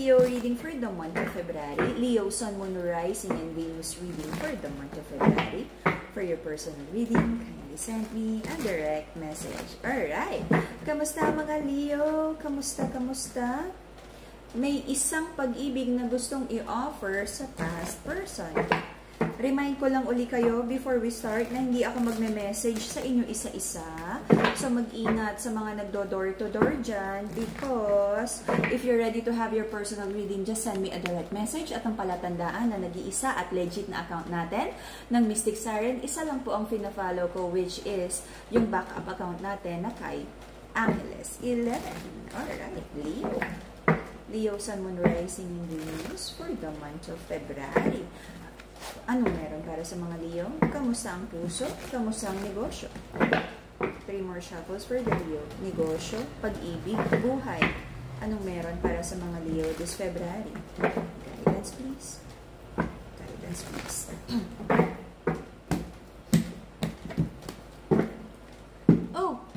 Leo reading for the month of February. Leo, Sun, Moon, Rising, and Venus reading for the month of February. For your personal reading, kindly send me a direct message. Alright. Kamusta mga Leo? Kamusta? May isang pag-ibig na gustong i-offer sa past person. Remind ko lang uli kayo before we start na hindi ako magme-message sa inyo isa-isa. So mag-ingat sa mga nagdo-door-to-door dyan because if you're ready to have your personal reading, just send me a direct message. At ang palatandaan na nag-iisa at legit na account natin ng Mystic Siren, isa lang po ang fina-follow ko, which is yung backup account natin na kay Angeles 11. Alright, Leo. Leo, Sun, Moon, Rising, and Venus for the month of February. Anong meron para sa mga Leo? Kamusta ang puso? Kamusta ang negosyo? 3 more shuffles for the Leo. Negosyo, pag-ibig, buhay. Anong meron para sa mga Leo this February? Guidance, please. Guidance, please.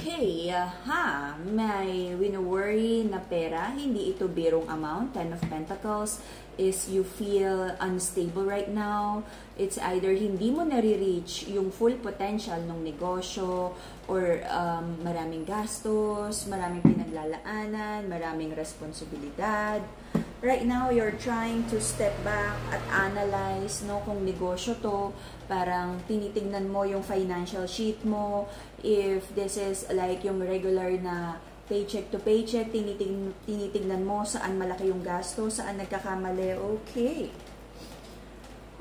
Okay, may wino-worry na pera. Hindi ito birong amount. 10 of Pentacles is you feel unstable right now. It's either hindi mo nare-reach yung full potential ng negosyo or maraming gastos, maraming pinaglalaanan, maraming responsibilidad. Right now, you're trying to step back at analyze, no, kung negosyo to, parang tinitingnan mo yung financial sheet mo. If this is like yung regular na paycheck to paycheck, tinitingnan mo saan malaki yung gasto, saan nagkakamali. Okay.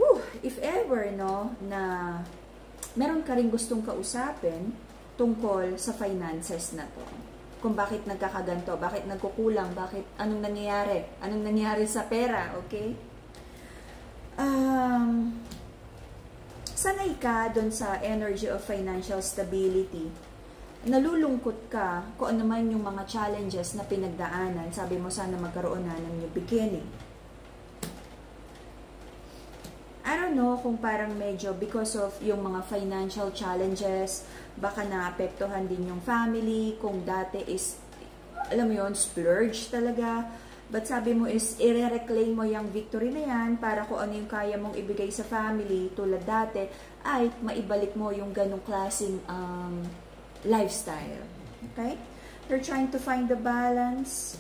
Whew, if ever, no, na meron ka rin gustong kausapin tungkol sa finances na to. Kung bakit nagkakaganto, bakit nagkukulang, bakit anong nangyayari sa pera, okay? Sanay ka doon sa energy of financial stability. Nalulungkot ka kung ano man yung mga challenges na pinagdaanan. Sabi mo sana magkaroon na ng new beginning. I don't know kung parang medyo because of yung mga financial challenges, baka naapektuhan din yung family, kung dati is, alam mo yun, splurge talaga. But sabi mo is, i-reclaim mo yung victory na yan para kung ano yung kaya mong ibigay sa family tulad dati, ay maibalik mo yung ganong klaseng lifestyle. Okay? You're trying to find the balance,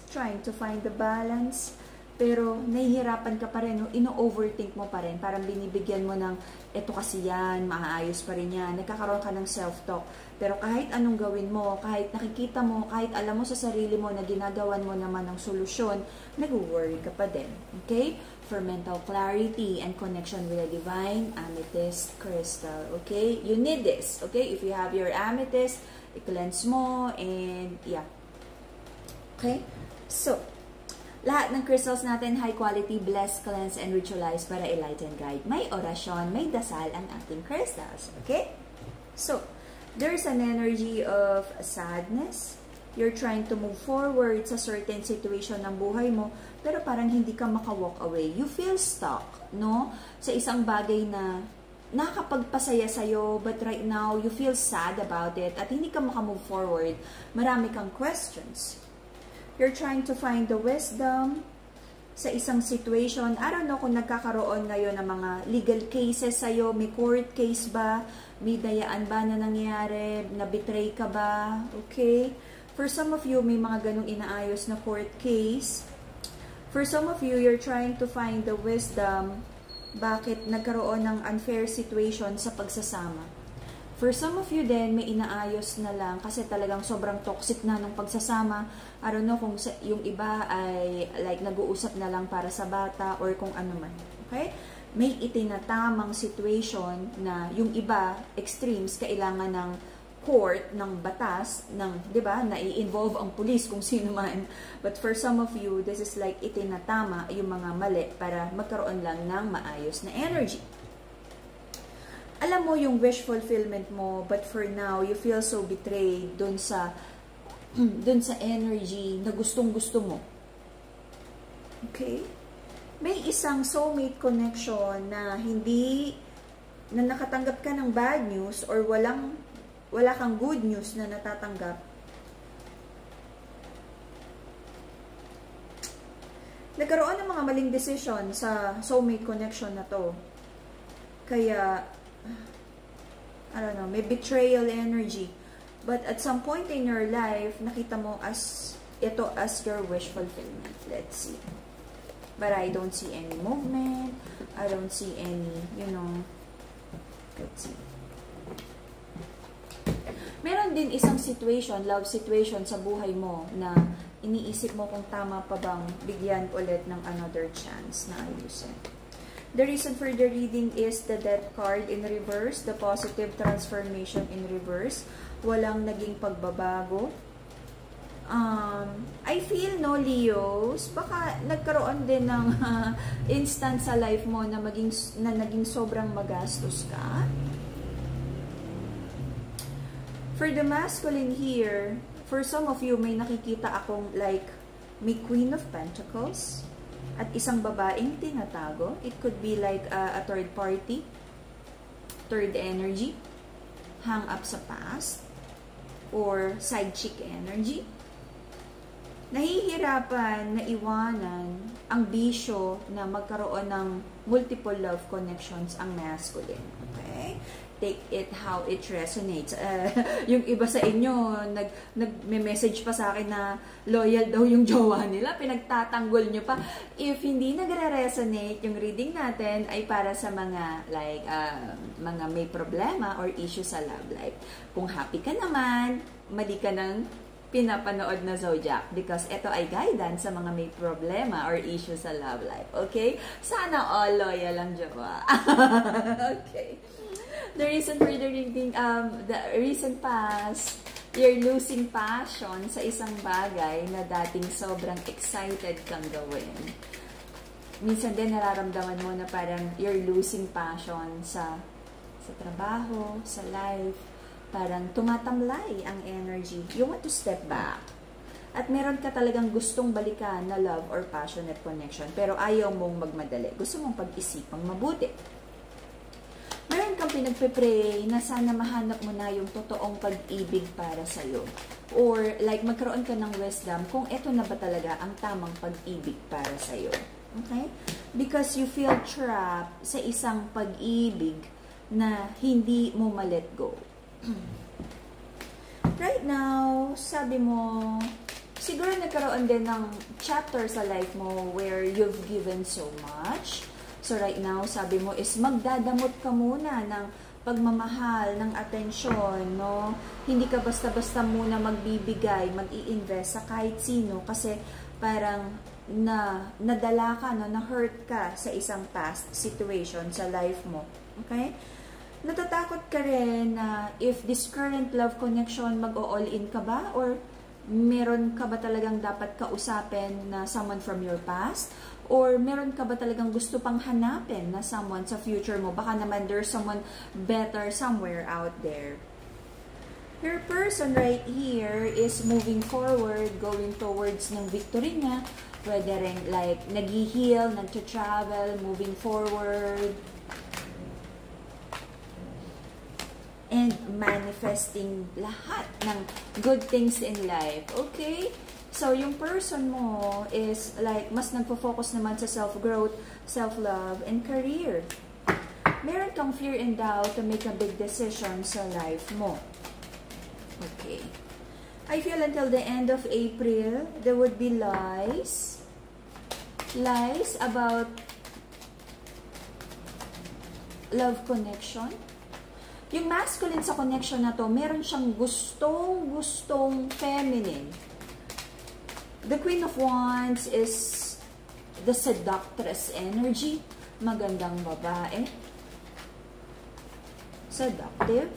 pero nahihirapan ka pa rin, no? Ino-overthink mo pa rin, parang binibigyan mo ng, eto kasi yan, maaayos pa rin yan, nagkakaroon ka ng self-talk. Pero kahit anong gawin mo, kahit nakikita mo, kahit alam mo sa sarili mo na ginagawan mo naman ng solusyon, nag-worry ka pa din. Okay? For mental clarity and connection with the divine, amethyst crystal. Okay? You need this. Okay? If you have your amethyst, i-cleanse mo, and yeah. Okay? So, lahat ng crystals natin, high quality, bless, cleanse, and ritualize para enlighten, guide. May orasyon, may dasal ang ating crystals. Okay? So, there's an energy of sadness. You're trying to move forward sa certain situation ng buhay mo, pero parang hindi ka maka-walk away. You feel stuck, no? Sa isang bagay na nakakapagpasaya sa'yo, but right now, you feel sad about it, at hindi ka maka-move forward. Marami kang questions. You're trying to find the wisdom sa isang situation. I don't know kung nagkakaroon ngayon ng mga legal cases sa'yo. May court case ba? May dayaan ba na nangyari? Na-betray ka ba? Okay? For some of you, may mga ganong inaayos na court case. For some of you, you're trying to find the wisdom bakit nagkaroon ng unfair situation sa pagsasama. For some of you din, may inaayos na lang kasi talagang sobrang toxic na nung pagsasama. I don't know kung yung iba ay like nag-uusap na lang para sa bata or kung ano man. Okay? May itinatamang situation na yung iba, extremes, kailangan ng court, ng batas, ng, di ba, na i-involve ang police kung sino man. But for some of you, this is like itinatama yung mga mali para magkaroon lang ng maayos na energy. Alam mo yung wish fulfillment mo, but for now, you feel so betrayed dun sa energy na gustong-gusto mo. Okay? May isang soulmate connection na nakatanggap ka ng bad news or wala kang good news na natatanggap. Nagkaroon ng mga maling decision sa soulmate connection na to. Kaya, I don't know, may betrayal energy. But at some point in your life, nakita mo ito as your wish fulfillment. Let's see. But I don't see any movement. I don't see any, let's see. Meron din isang situation, love situation sa buhay mo na iniisip mo kung tama pa bang bigyan ulit ng another chance na ayusin. The reason for the reading is the Death card in reverse, the positive transformation in reverse. Walang naging pagbabago. I feel, Leos, baka nagkaroon din ng instance sa life mo na naging sobrang magastos ka. For the masculine here, for some of you, may nakikita akong like, may Queen of Pentacles at isang babaeng tinatago. It could be like a third party, third energy, hang up sa past, or side chick energy. Nahihirapan na iwanan ang bisyo na magkaroon ng multiple love connections ang masculine. Okay? Take it how it resonates. Yung iba sa inyo, nag-message pa sa akin na loyal daw yung jowa nila. Pinagtatanggol nyo pa. If hindi nagre-resonate, yung reading natin ay para sa mga like mga may problema or issue sa love life. Kung happy ka naman, mali ka ng pinapanood na zodiac because ito ay guidance sa mga may problema or issue sa love life. Okay? Sana all loyal ang jowa. Okay. The reason for the reading, the recent past, you're losing passion sa isang bagay na dating sobrang excited kang gawin. Minsan din nararamdaman mo na parang you're losing passion sa trabaho, sa life. Parang tumatamlay ang energy. You want to step back. At meron ka talagang gustong balikan na love or passionate connection. Pero ayaw mong magmadali. Gusto mong pag-isipang mabuti. Meron kang pinagpe-pray na sana mahanap mo na yung totoong pag-ibig para sa'yo. Or like magkaroon ka ng wisdom kung eto na ba talaga ang tamang pag-ibig para sa'yo. Okay? Because you feel trapped sa isang pag-ibig na hindi mo ma-let go. Right now, sabi mo, siguro nagkaroon din ng chapter sa life mo where you've given so much. So right now, sabi mo is magdadamot ka muna ng pagmamahal, ng atensyon, no? Hindi ka basta-basta muna magbibigay, mag-i-invest sa kahit sino kasi parang nadala ka, no? Na-hurt ka sa isang past situation sa life mo. Okay? Natatakot ka rin na if this current love connection mag-all-in ka ba? Or meron ka ba talagang dapat kausapin na someone from your past? Or meron ka ba talagang gusto pang hanapin na someone sa future mo? Baka naman there's someone better somewhere out there. Your person right here is moving forward, going towards ng victory niya. Pwede rin like nag-heal, nag-travel, moving forward. And manifesting lahat ng good things in life. Okay? So, yung person mo is like, mas nagpo-focus naman sa self-growth, self-love, and career. Meron kang fear and doubt to make a big decision sa life mo. Okay. I feel until the end of April, there would be lies. Lies about love connection. Yung masculine sa connection na to, meron siyang gustong feminine. The Queen of Wands is the seductress energy. Magandang babae. Seductive.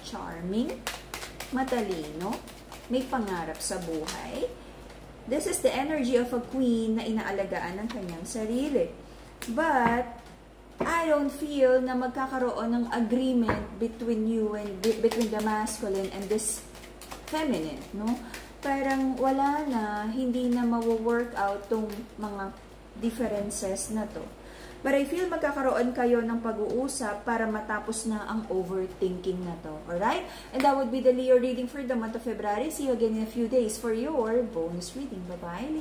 Charming. Matalino. May pangarap sa buhay. This is the energy of a queen na inaalagaan ng kanyang sarili. But I don't feel na magkakaroon ng agreement between you and between the masculine and this feminine, no? Parang wala na, hindi na mawo-work out tong mga differences na to. But I feel magkakaroon kayo ng pag-uusap para matapos na ang overthinking na to. Alright? And that would be the Leo reading for the month of February. See you again in a few days for your bonus reading. Bye-bye.